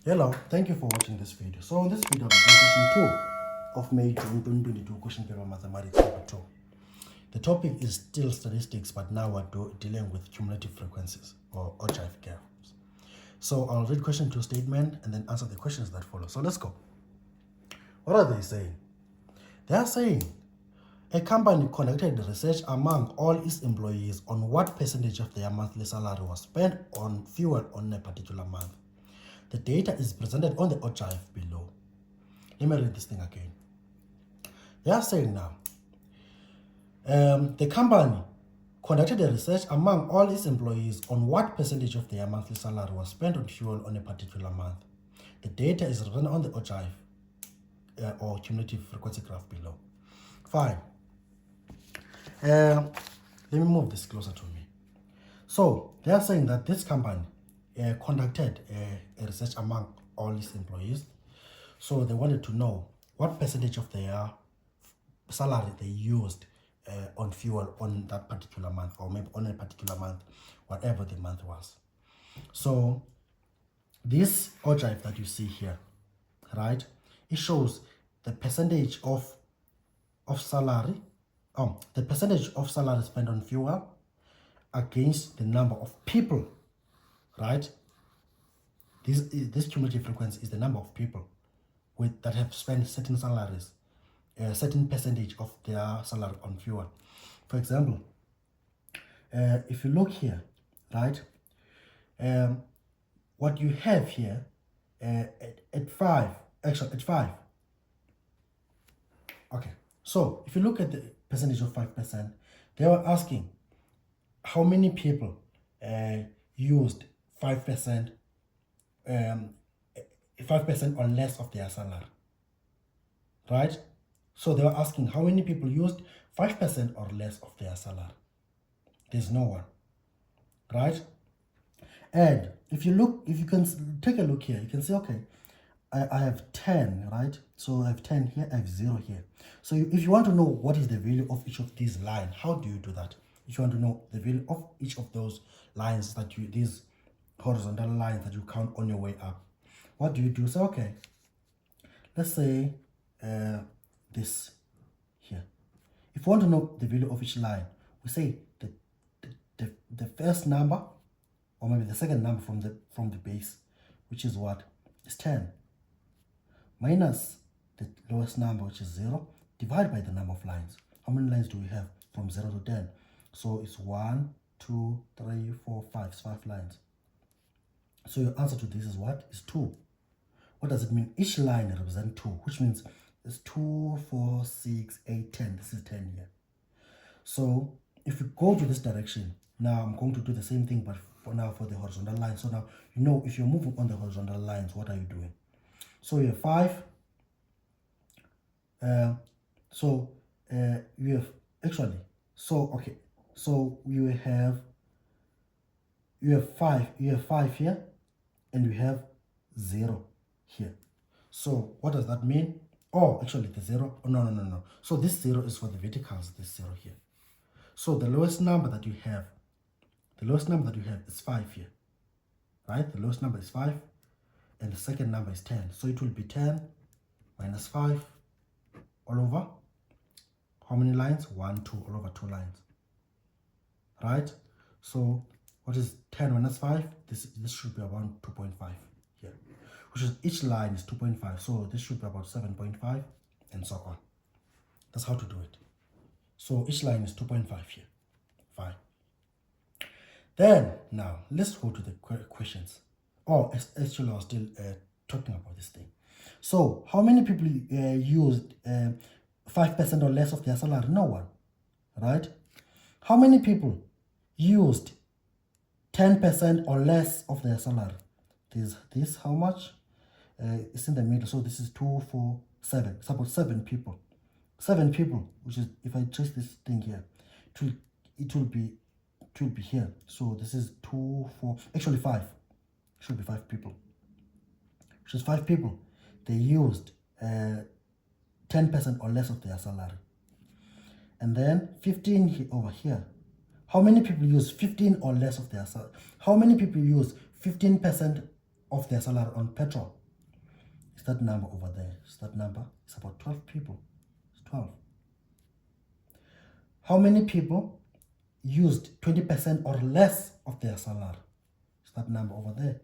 Hello, thank you for watching this video. So in this video, I'm doing question 2 of May, June 2022, question paper mathematics paper 2. The topic is still statistics, but now we're dealing with cumulative frequencies or Ogive curves. So I'll read question 2 statement and then answer the questions that follow. So let's go. What are they saying? They are saying a company conducted research among all its employees on what percentage of their monthly salary was spent on fuel on a particular month. The data is presented on the Ogive below. Let me read this thing again. They are saying now, the company conducted a research among all its employees on what percentage of their monthly salary was spent on fuel on a particular month. The data is written on the Ogive or cumulative frequency graph below. Fine. Let me move this closer to me. So they are saying that this company conducted a research among all its employees. So they wanted to know what percentage of their salary they used on fuel on that particular month, or maybe on a particular month, whatever the month was. So this Ogive that you see here, right, it shows the percentage of salary, the percentage of salary spent on fuel against the number of people, right? This cumulative frequency is the number of people that have spent certain salaries, a certain percentage of their salary on fuel. For example, if you look here, right, what you have here at 5, okay, so if you look at the percentage of 5%, they were asking how many people used 5%, 5% or less of their salary, right? So they were asking how many people used 5% or less of their salary. There's no one, right? And if you can take a look here, you can see, okay, I have 10, right? So I have 10 here, I have 0 here. So if you want to know what is the value of each of these lines, how do you do that? If you want to know the value of each of those lines that these horizontal lines that you count on your way up, what do you do? So okay, let's say this here. If you want to know the value of each line, we say the first number, or maybe the second number from the base, which is what is 10, minus the lowest number, which is 0, divided by the number of lines. How many lines do we have from 0 to 10? So it's 1, 2, 3, 4, 5. It's 5 lines. So your answer to this is what? Is 2. What does it mean? Each line represents 2, which means it's 2, 4, 6, 8, 10. This is 10 here. So if you go to this direction, now I'm going to do the same thing, but for the horizontal line. So now, you know, if you're moving on the horizontal lines, what are you doing? So you have 5. You have actually, so okay, so you have 5. You have 5 here, and you have 0 here. So what does that mean? Oh, actually the 0. Oh, no. So this 0 is for the verticals. This 0 here. So the lowest number that you have, is 5 here, right? The lowest number is 5, and the second number is 10. So it will be 10 minus 5 all over how many lines? 1, 2, all over 2 lines, right? So what is 10 minus 5? This should be around 2.5 here, which is each line is 2.5. So this should be about 7.5, and so on. That's how to do it. So each line is 2.5 here. Fine. Then now let's go to the questions. Oh, actually I was still talking about this thing. So how many people used 5% or less of their salary? No one, right? How many people used 10% or less of their salary? This how much? It's in the middle. So this is 2, 4, 7. It's about 7 people. 7 people, which is, if I trace this thing here, it will be here. So this is 2, 4, actually 5. It should be 5 people. Which is 5 people. They used 10% or less of their salary. And then 15 over here. How many people use 15 or less of their salary? How many people use 15% of their salary on petrol. It's that number over there. It's that number. It's about 12 people. It's 12. How many people used 20% or less of their salary? It's that number over there.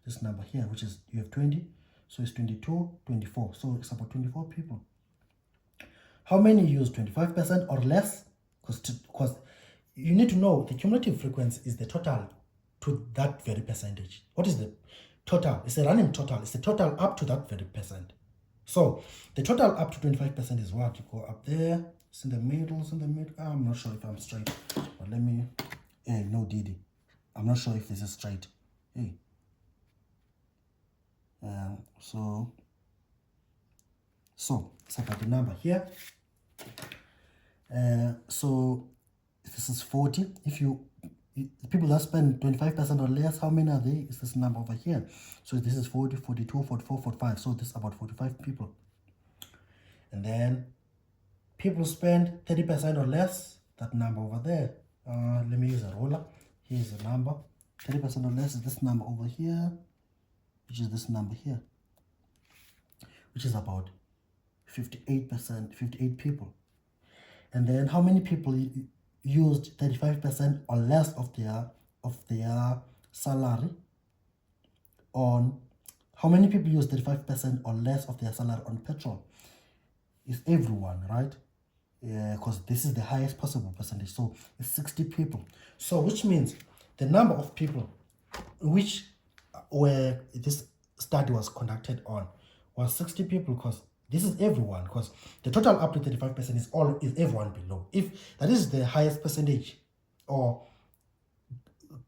This number here, which is, you have 20, so it's 22, 24. So it's about 24 people. How many use 25% or less? Because you need to know the cumulative frequency is the total to that very percentage. What is the total? It's a running total. It's the total up to that very percent. So the total up to 25% is what? You go up there. It's in the middle. It's in the middle. I'm not sure if I'm straight, but let me. Hey, no, Didi. I'm not sure if this is straight. Hey. So it's about the number here. So this is 40. If the people that spend 25% or less, how many are they? It's this number over here. So this is 40, 42, 44, 45. So this is about 45 people. And then people spend 30% or less, that number over there. Let me use a ruler. Here's the number. 30% or less is this number over here, which is this number here, which is about 58%, 58 people. And then how many people used 35% or less of their salary on, how many people use 35% or less of their salary on petrol? It's everyone, right? Yeah, because this is the highest possible percentage. So it's 60 people. So which means the number of people which where this study was conducted on was 60 people, because this is everyone, because the total up to 35% is everyone below. If that is the highest percentage or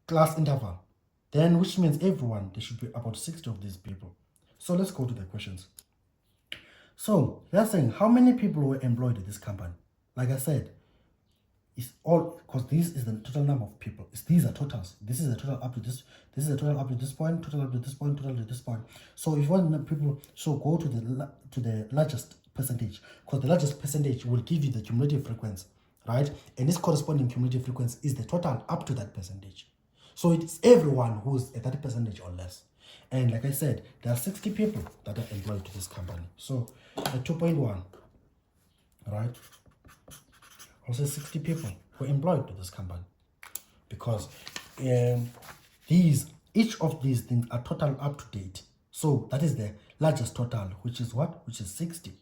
class interval, then which means everyone, there should be about 60 of these people. So let's go to the questions. So they're saying how many people were employed at this company. Like I said, it's all, because this is the total number of people. These are totals. This is the total up to this. This is the total up to this point. Total up to this point. Total to this point. So if you want people, so go to the largest percentage, because the largest percentage will give you the cumulative frequency, right? And this corresponding cumulative frequency is the total up to that percentage. So it's everyone who's at 30% or less. And like I said, there are 60 people that are employed to this company. So at 2.1, right? Also 60 people were employed to this company, because each of these things are total up to date. So that is the largest total, which is what? Which is 60.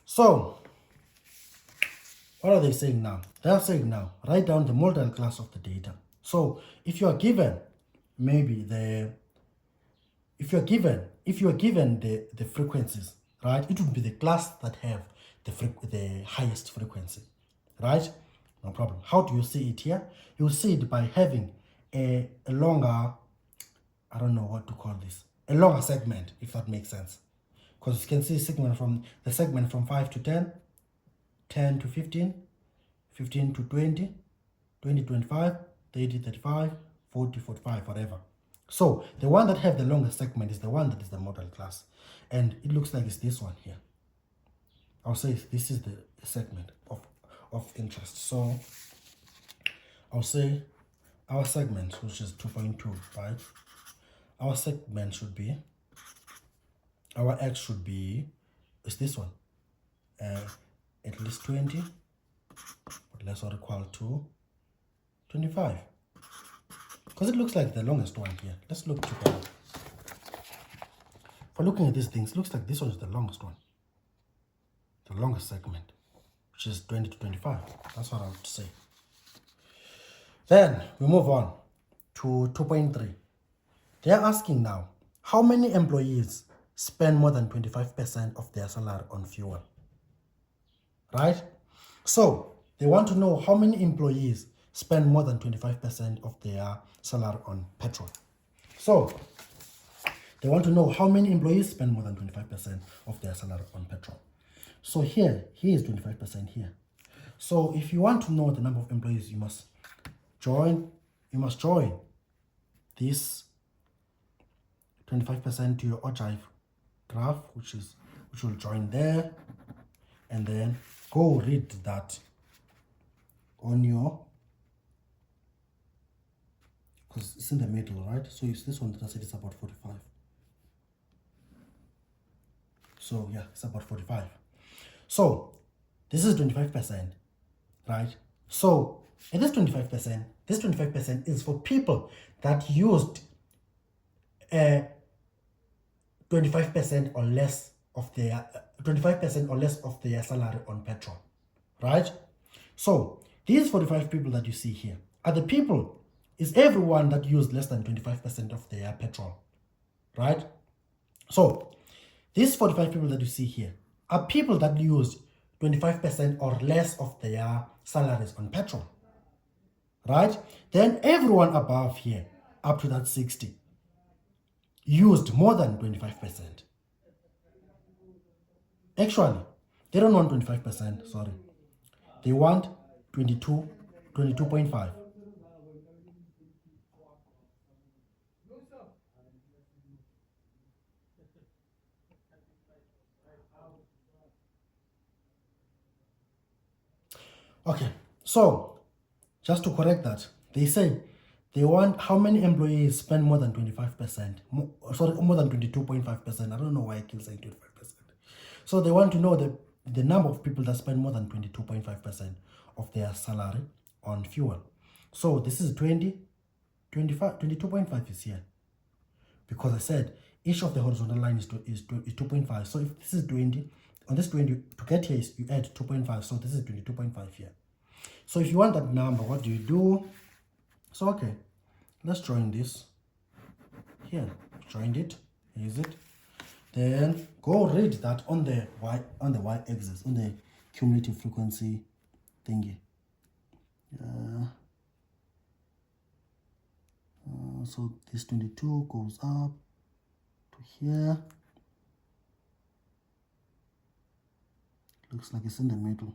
So what are they saying now? They are saying now, write down the modal class of the data. So if you are given if you are given the frequencies, right, it would be the class that have the highest frequency, right? No problem. How do you see it here? You see it by having a longer, I don't know what to call this, a longer segment, if that makes sense. Because you can see segment from 5 to 10, 10 to 15, 15 to 20, 20 to 25, 30, 35, 40, 45, whatever. So the one that have the longest segment is the one that is the modal class. And it looks like it's this one here. I'll say this is the segment of interest. So I'll say our segment, which is 2.2, right? Our segment should be, our X should be, is this one. At least 20, but less or equal to 25. Because it looks like the longest one here. Let's look together. For looking at these things, it looks like this one is the longest one. The longest segment, which is 20 to 25. That's what I would say. Then we move on to 2.3. They're asking now, how many employees spend more than 25% of their salary on fuel? Right? So they want to know how many employees spend more than 25% of their salary on petrol. So they want to know how many employees spend more than 25% of their salary on petrol. So here is 25% here. So if you want to know the number of employees, you must join this 25% to your Ogive graph, which will join there, and then go read that on your, because it's in the middle, right? So it's this one that I said it's about 45. So yeah, it's about 45. So this is 25%, right? So and this 25% is for people that used 25% or less of their 25% or less of their salary on petrol, right? So these 45 people that you see here are the people, is everyone that used less than 25% of their petrol, right? So these 45 people that you see here are people that used 25% or less of their salaries on petrol, right? Then everyone above here, up to that 60, used more than 25%. Actually, they don't want 25%, sorry. They want 22.5. Okay, so just to correct that, they say they want how many employees spend more than 25%, more than 22.5%. I don't know why I keep saying 25%. So they want to know the number of people that spend more than 22.5% of their salary on fuel. So this is 22.5 is here. Because I said each of the horizontal line is 2.5. So if this is 20, on this 20, to get here, you add 2.5. So this is 22.5 here. So if you want that number, what do you do? So okay, let's join this here. Joined it. Is it? Then go read that on the y-axis, on the cumulative frequency thingy. So this 22 goes up to here. Looks like it's in the middle.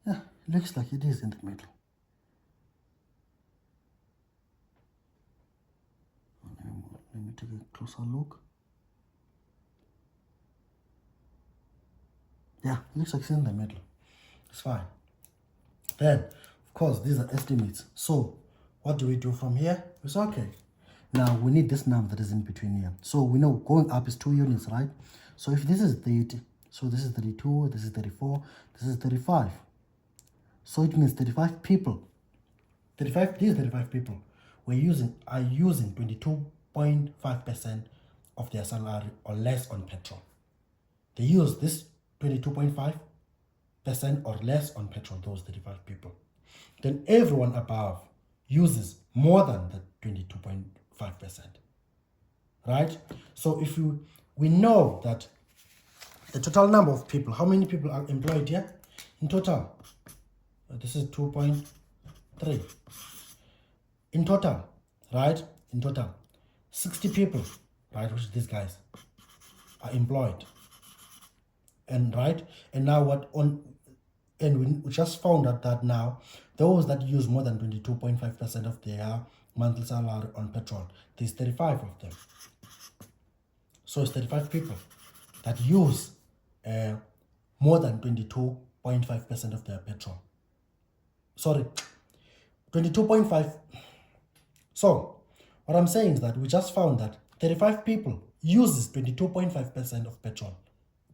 Yeah, it looks like it is in the middle. Let me take a closer look. Yeah, it looks like it's in the middle. It's fine. Then, of course, these are estimates. So, what do we do from here? It's okay. Now, we need this number that is in between here. So, we know going up is 2 units, right? So, if this is 30, so this is 32, this is 34, this is 35. So, it means 35 people. These 35 people are using 22.5% of their salary or less on petrol. They use this 22.5% or less on petrol, those 35 people. Then everyone above uses more than the 22.5%, right? So if we know that the total number of people, how many people are employed here? In total, this is 2.3. In total, right? In total, 60 people, right? Which these guys are employed. And right, and now we just found out that now those that use more than 22.5% of their monthly salary on petrol, there's 35 of them. So it's 35 people that use more than 22.5% of their petrol. Sorry, 22.5. So what I'm saying is that we just found that 35 people uses 22.5% of petrol.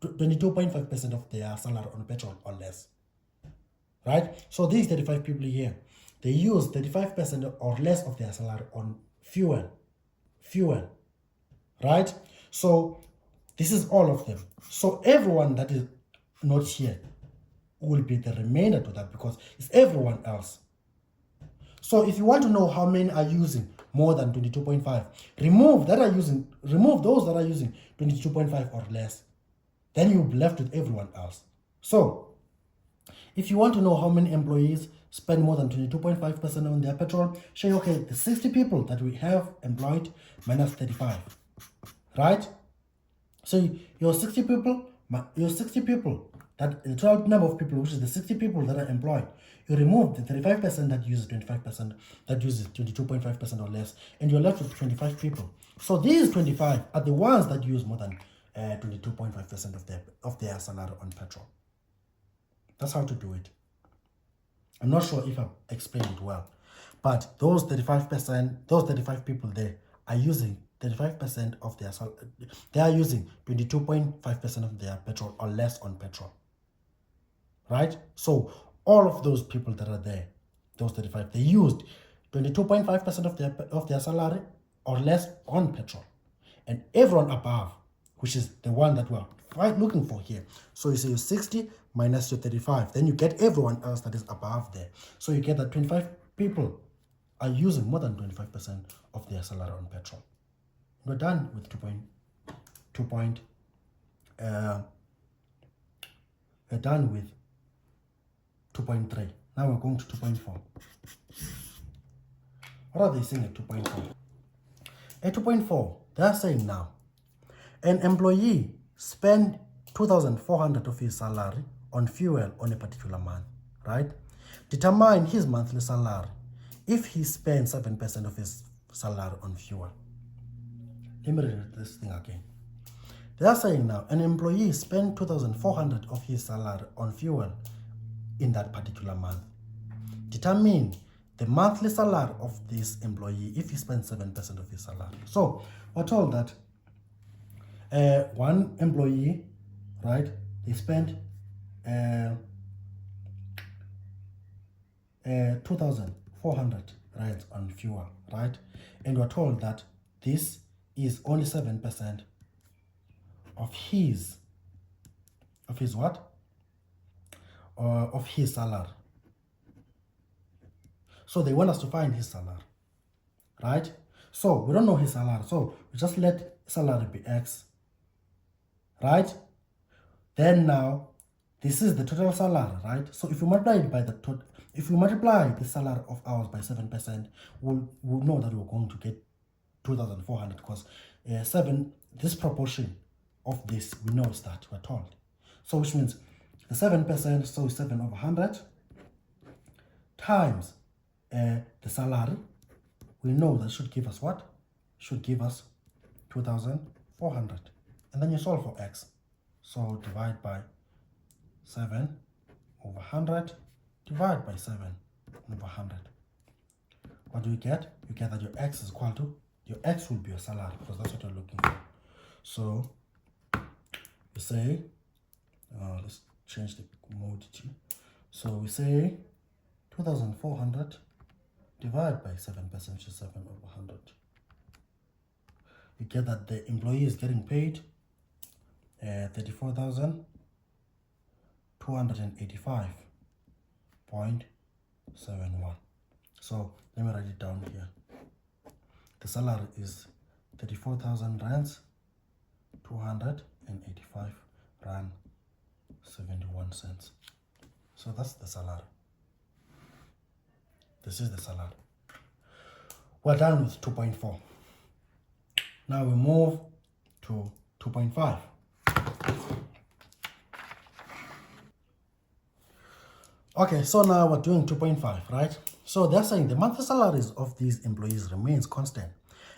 22.5% of their salary on petrol or less, right? So these 35 people here, they use 35% or less of their salary on fuel, right? So this is all of them. So everyone that is not here will be the remainder to that, because it's everyone else. So if you want to know how many are using more than 22.5, remove those that are using 22.5 or less. Then you'll be left with everyone else. So, if you want to know how many employees spend more than 22.5% on their petrol, say, okay, the 60 people that we have employed minus 35, right? So your 60 people, that the total number of people, which is the 60 people that are employed, you remove the 35% that uses 25%, that uses 22.5% or less, and you're left with 25 people. So these 25 are the ones that use more than 22.5% of their salary on petrol. That's how to do it. I'm not sure if I've explained it well, But those 35%, those 35 people there are using 35% of their salary. They are using 22.5% of their petrol or less on petrol. Right? So all of those people that are there, those 35, they used 22.5% of their salary or less on petrol. And everyone above, which is the one that we're looking for here. So you say your 60 minus your 35, then you get everyone else that is above there. So you get that 25 people are using more than 25% of their salary on petrol. We're done with 2.3. Now we're going to 2.4. What are they saying at 2.4? At 2.4, they're saying now, an employee spend 2,400 of his salary on fuel on a particular month, right? Determine his monthly salary if he spends 7% of his salary on fuel. Let me read this thing again. They are saying now, an employee spend 2,400 of his salary on fuel in that particular month. Determine the monthly salary of this employee if he spends 7% of his salary. So we're told that one employee, right, they spent 2,400 right on fuel, right? And we're told that this is only 7% of his what? Of his salary. So they want us to find his salary, right? So we don't know his salary, so we just let salary be X, right? Then now, this is the total salary, right? So if you multiply it by the total, if you multiply the salary of ours by 7%, we'll know that we're going to get 2,400 because 7, this proportion of this, we know is that, we're told. So which means the 7%, so 7 over 100 times the salary, we know that should give us what? Should give us 2,400. And then you solve for X. So divide by 7 over 100, divide by 7 over 100. What do you get? You get that your X is equal to, your X will be your salary because that's what you're looking for. So we say, let's change the commodity. So we say 2,400 divided by 7%, which is 7 over 100. You get that the employee is getting paid 34,285.71. So let me write it down here. The salary is 34,000 rands, 285 rand 71 cents. So that's the salary. This is the salary. We're done with 2.4. Now we move to 2.5. Okay, so now we're doing 2.5, right? So they're saying the monthly salaries of these employees remains constant,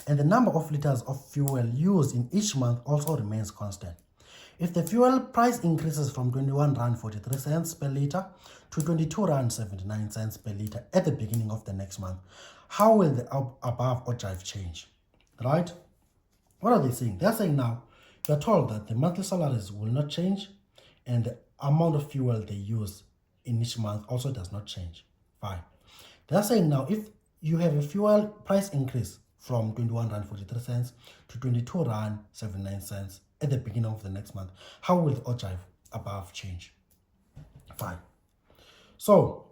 and the number of liters of fuel used in each month also remains constant. If the fuel price increases from 21 rand 43 cents per liter to 22 rand 79 cents per liter at the beginning of the next month, how will the above Ogive change, right? What are they saying? They're saying now, you're told that the monthly salaries will not change and the amount of fuel they use in each month also does not change. Fine. They're saying now, if you have a fuel price increase from 21 rand 43 cents to 22 rand 79 cents at the beginning of the next month, how will the Ogive above change? Fine. So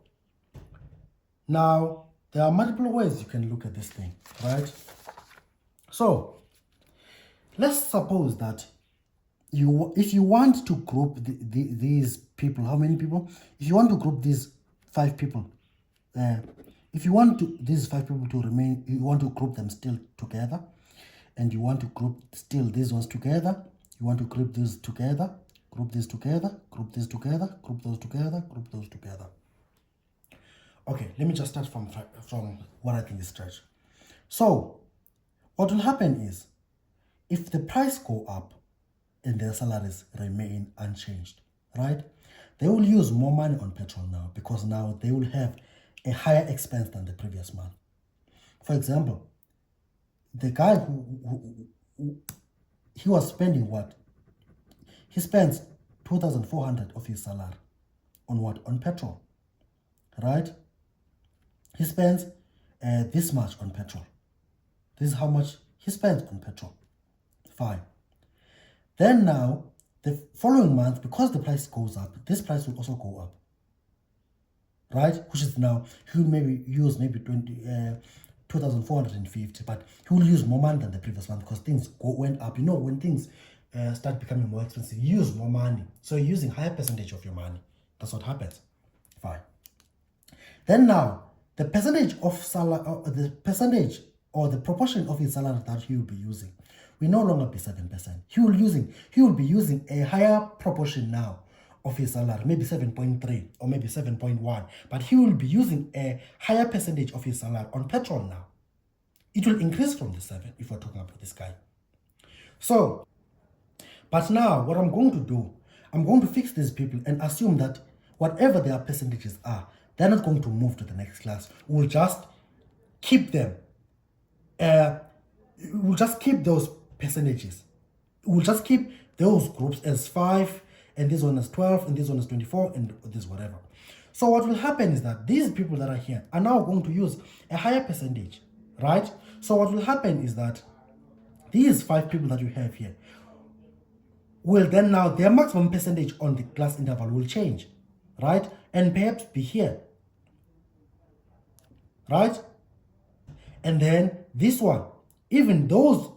now there are multiple ways you can look at this thing, right? So let's suppose that if you want to group these people, how many people? If you want to group these 5 people, if you want these 5 people to remain, you want to group them still together, and you want to group still these ones together, you want to group these together, group these together, group these together, group those together, group those together. Okay, let me just start from what I think is stretch. So what will happen is, if the price go up and their salaries remain unchanged, right, they will use more money on petrol now because now they will have a higher expense than the previous month. for example, the guy who he was spending what? He spends 2,400 of his salary on what? On petrol, right? He spends this much on petrol. This is how much he spends on petrol. Fine. Then now, the following month, because the price goes up, this price will also go up, right? Which is now, he will maybe use 2,450, but he will use more money than the previous month because things went up. You know, when things start becoming more expensive, you use more money. So you're using higher percentage of your money. That's what happens. Fine. Then now, the percentage of salary, the percentage or the proportion of his salary that he will be using will no longer be 7%. He will be using a higher proportion now of his salary, maybe 7.3 or maybe 7.1, but he will be using a higher percentage of his salary on petrol now. It will increase from the 7 if we're talking about this guy. So, but now what I'm going to do, I'm going to fix these people and assume that whatever their percentages are, they're not going to move to the next class. We'll just keep them. We'll just keep those percentages. We'll just keep those groups as 5, and this one is 12, and this one is 24, and this whatever. So what will happen is that these people that are here are now going to use a higher percentage, right? So what will happen is that these 5 people that you have here will then now, their maximum percentage on the class interval will change, right? And perhaps be here, right? And then this one, even those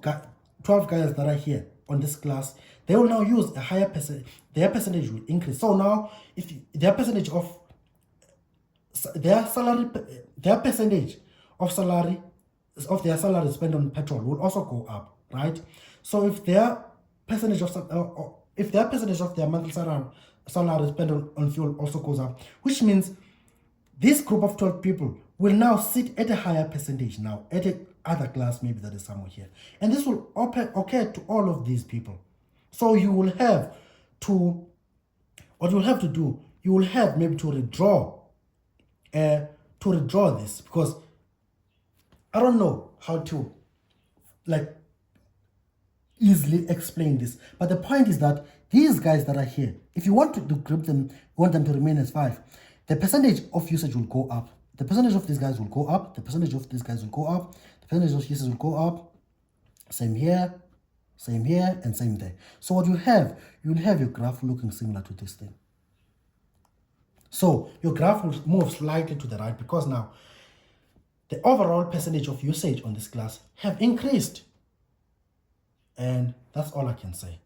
12 guys that are here on this class, they will now use a higher percentage. Their percentage will increase. So now, if their percentage of their salary, their percentage of salary of their salary spent on petrol will also go up, right? So if their percentage of their monthly salary spent on fuel also goes up, which means this group of 12 people will now sit at a higher percentage now, at a other class maybe that is somewhere here. And this will occur to all of these people. So you will have to, what you'll have to do, you will have maybe to redraw this, because I don't know how to like easily explain this. But the point is that these guys that are here, if you want to group them, you want them to remain as 5, the percentage of usage will go up. The percentage of these guys will go up. The percentage of these guys will go up. The percentage of usage will go up. Same here, and same there. So what you'll have your graph looking similar to this thing. So your graph will move slightly to the right because now the overall percentage of usage on this class have increased. And that's all I can say.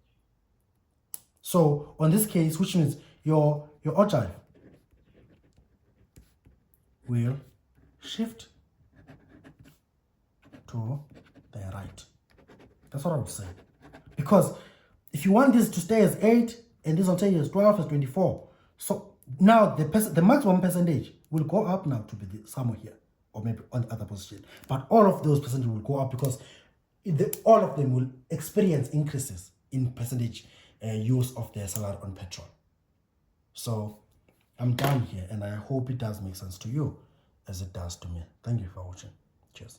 So on this case, which means your Ogive will shift to the right. That's what I would say. Because if you want this to stay as 8 and this will stay as 12, as 24, so now the maximum percentage will go up now to be somewhere here or maybe on the other position. But all of those percentages will go up because all of them will experience increases in percentage use of their salary on petrol. So I'm done here, and I hope it does make sense to you as it does to me. Thank you for watching. Cheers.